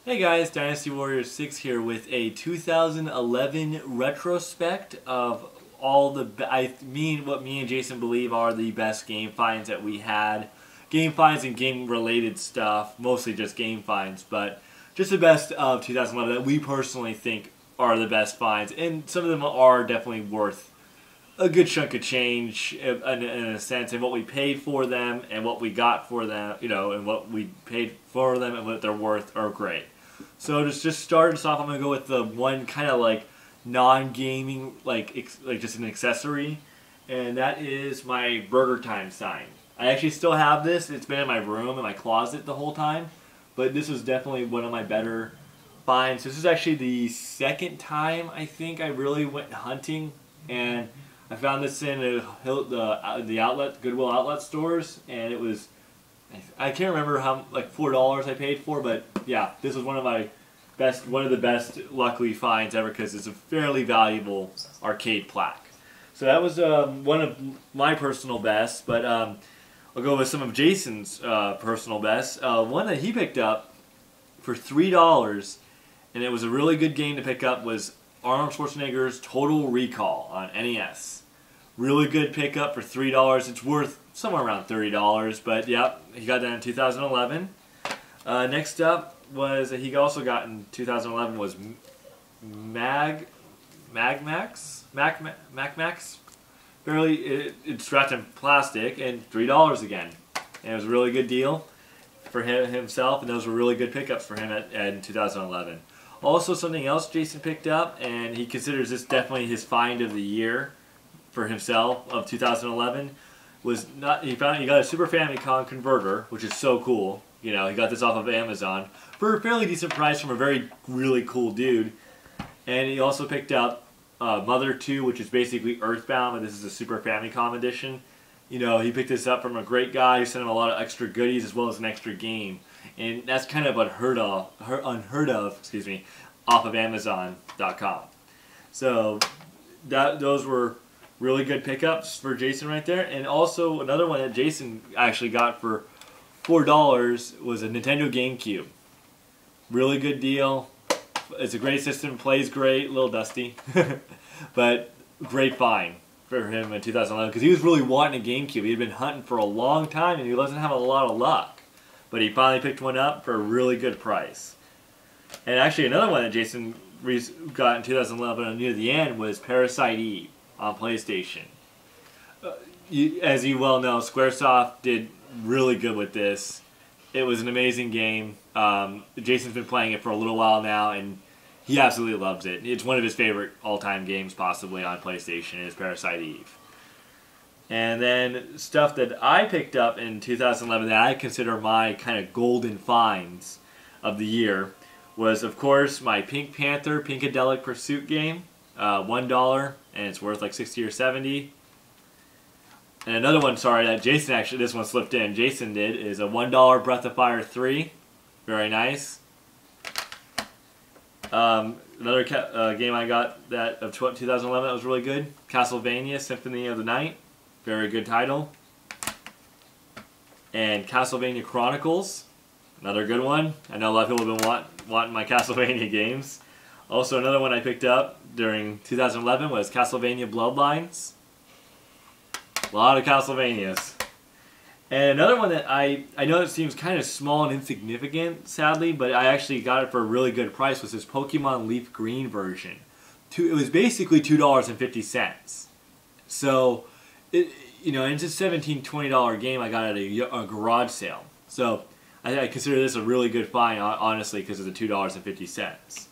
Hey guys, Dynasty Warrior 6 here with a 2011 retrospect of all the what me and Jason believe are the best game finds that we had. Game finds and game related stuff, mostly just game finds, but just the best of 2011 that we personally think are the best finds, and some of them are definitely worth a good chunk of change in a sense, and what we paid for them and what we got for them, and what we paid for them and what they're worth are great. So just start us off, I'm gonna go with the one kind of like non-gaming, like just an accessory, and that is my Burger Time sign. I actually still have this. It's been in my room in my closet the whole time, but this was definitely one of my better finds. This is actually the second time I think I really went hunting, and I found this in the outlet Goodwill outlet stores, and it was, I can't remember how, like $4 I paid for, but yeah, this was one of the best luckily finds ever because it's a fairly valuable arcade plaque. So that was one of my personal bests, but I'll go with some of Jason's personal bests. One that he picked up for $3, and it was a really good game to pick up, was Arnold Schwarzenegger's Total Recall on NES. Really good pickup for $3. It's worth somewhere around $30, but yep, he got that in 2011. Next up was he also got in 2011 was Magmax. Barely, it's wrapped in plastic and $3 again, and it was a really good deal for himself, and those were really good pickups for him in 2011. Also, something else Jason picked up, and he considers this definitely his find of the year for himself of 2011, was he got a Super Famicom converter, which is so cool. He got this off of Amazon for a fairly decent price from a really cool dude. And he also picked up Mother 2, which is basically Earthbound, but this is a Super Famicom edition. He picked this up from a great guy who sent him a lot of extra goodies as well as an extra game. And that's kind of unheard of, off of Amazon.com. So those were really good pickups for Jason right there. And also another one that Jason actually got for $4 was a Nintendo GameCube. Really good deal. It's a great system, plays great, a little dusty, but great find for him in 2011 because he was really wanting a GameCube. He had been hunting for a long time and he doesn't have a lot of luck, but he finally picked one up for a really good price. And actually another one that Jason got in 2011 near the end was Parasite Eve on PlayStation. As you well know, Squaresoft did really good with this. It was an amazing game. Jason's been playing it for a little while now, and he absolutely loves it. It's one of his favorite all-time games, possibly, on PlayStation, is Parasite Eve. And then stuff that I picked up in 2011 that I consider my kind of golden finds of the year was, of course, my Pink Panther Pinkadelic Pursuit game. $1, and it's worth like 60 or 70. And another one, sorry, that Jason actually, this one slipped in, Jason did, is a $1 Breath of Fire 3. Very nice. Another game I got that of 2011 that was really good, Castlevania Symphony of the Night. Very good title. And Castlevania Chronicles, another good one. I know a lot of people have been wanting my Castlevania games. Also, another one I picked up during 2011 was Castlevania Bloodlines. A lot of Castlevanias. And another one that I know it seems kind of small and insignificant, sadly, but I actually got it for a really good price, was this Pokemon Leaf Green version. It was basically $2.50. So, it's a $17, $20 game I got at a garage sale. So, I consider this a really good find, honestly, because of the $2.50.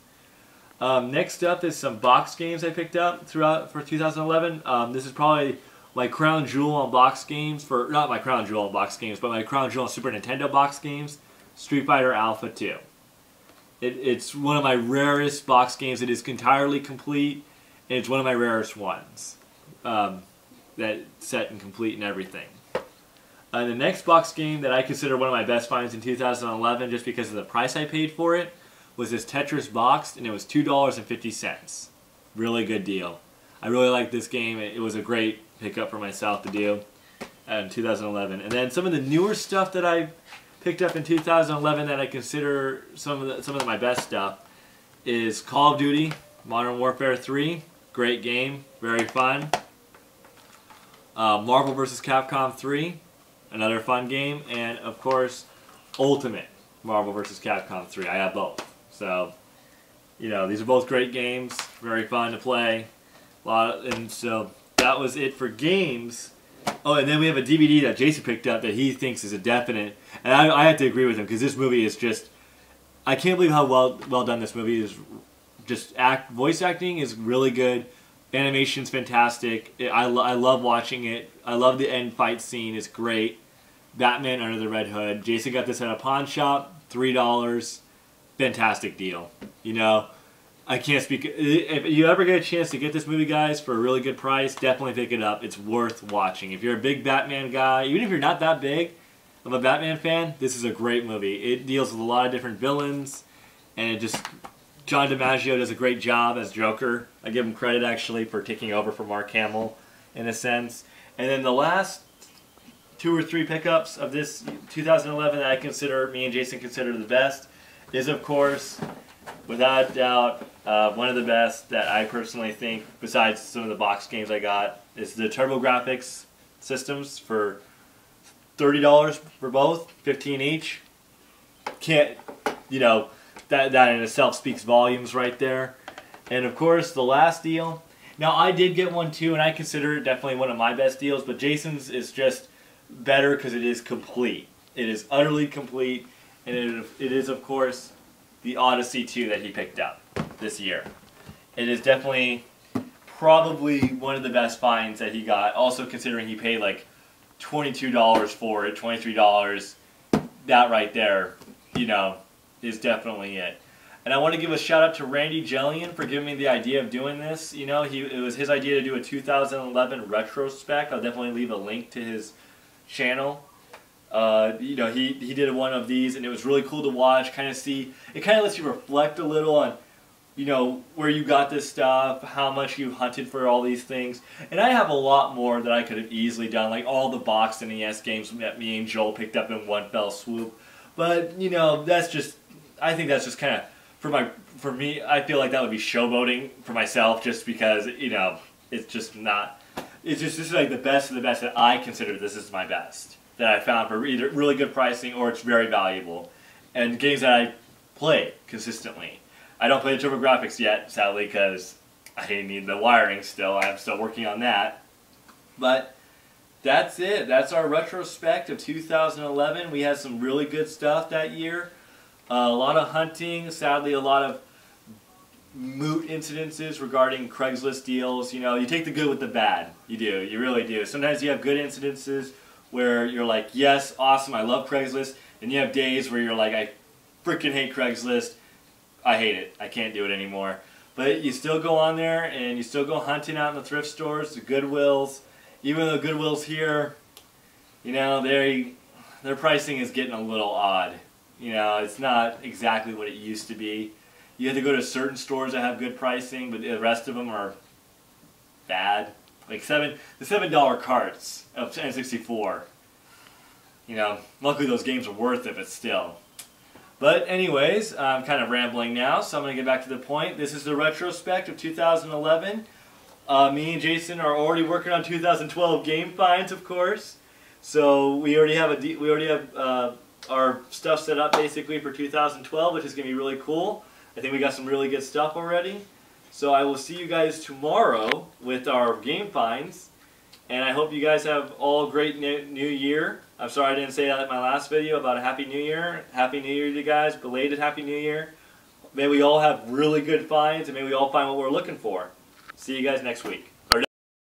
Next up is some box games I picked up for 2011. This is probably my crown jewel on box games not my crown jewel on box games, but my crown jewel on Super Nintendo box games, Street Fighter Alpha 2. It's one of my rarest box games. It is entirely complete, and it's one of my rarest ones. That set and complete and everything. The next box game that I consider one of my best finds in 2011, just because of the price I paid for it, was this Tetris boxed, and it was $2.50. Really good deal. I really like this game. It was a great pickup for myself to do in 2011. And then some of the newer stuff that I picked up in 2011 that I consider some of my best stuff is Call of Duty Modern Warfare 3. Great game, very fun. Marvel vs. Capcom 3, another fun game, and of course, Ultimate Marvel vs. Capcom 3. I have both, so you know these are both great games, very fun to play. And so that was it for games. Oh, and then we have a DVD that Jason picked up that he thinks is a definite, and I have to agree with him because this movie is just, I can't believe how well done this movie is. Just voice acting is really good, animation's fantastic. I love watching it. I love the end fight scene. It's great. Batman Under the Red Hood. Jason got this at a pawn shop, $3. Fantastic deal. You know, I can't speak. If you ever get a chance to get this movie, guys, for a really good price, definitely pick it up. It's worth watching. If you're a big Batman guy, even if you're not that big of a Batman fan, this is a great movie. It deals with a lot of different villains, and it just, John DiMaggio does a great job as Joker. I give him credit, actually, for taking over for Mark Hamill, in a sense. And then the last 2 or 3 pickups of this 2011 that me and Jason consider the best is, of course, without doubt, one of the best that I personally think, besides some of the box games I got, is the TurboGrafx systems for $30 for both, $15 each. Can't, you know, that in itself speaks volumes right there. And of course, the last deal. Now, I did get one too, and I consider it definitely one of my best deals, but Jason's is just better because it is complete. It is utterly complete, and it is, of course, the Odyssey 2 that he picked up this year. It is definitely probably one of the best finds that he got, also considering he paid like $22 for it, $23. That right there, you know, is definitely it. And I want to give a shout out to randygelion for giving me the idea of doing this. You know, it was his idea to do a 2011 retrospect. I'll definitely leave a link to his channel. You know, he did one of these, and it was really cool to watch, kind of see. It kind of lets you reflect a little on, you know, where you got this stuff, how much you hunted for all these things. And I have a lot more that I could have easily done, like all the boxed NES games that me and Joel picked up in one fell swoop. But, you know, that's just, I think that's just kind of, for me, I feel like that would be showboating for myself, just because, you know, it's just not, it's just, this is like the best of the best that I consider this is my best, that I found for either really good pricing or it's very valuable. And games that I play consistently. I don't play the TurboGrafx yet, sadly, because I need the wiring still. I'm still working on that. But that's it. That's our retrospect of 2011. We had some really good stuff that year. A lot of hunting, sadly a lot of moot incidences regarding Craigslist deals. You know, you take the good with the bad. You do. You really do. Sometimes you have good incidences where you're like, yes, awesome, I love Craigslist. And you have days where you're like, I freaking hate Craigslist. I hate it. I can't do it anymore. But you still go on there and you still go hunting out in the thrift stores, the Goodwills. Even though Goodwills here, you know, their pricing is getting a little odd. You know, it's not exactly what it used to be. You have to go to certain stores that have good pricing, but the rest of them are bad. Like the $7 carts of N64. You know, luckily those games are worth it, but still. But anyways, I'm kind of rambling now, so I'm going to get back to the point. This is the retrospect of 2011. Me and Jason are already working on 2012 game finds, of course. So we already have our stuff set up basically for 2012, which is going to be really cool. I think we got some really good stuff already. So I will see you guys tomorrow with our game finds. And I hope you guys have all a great new year. I'm sorry I didn't say that in my last video about a Happy New Year. Happy New Year to you guys. Belated Happy New Year. May we all have really good finds, and may we all find what we're looking for. See you guys next week.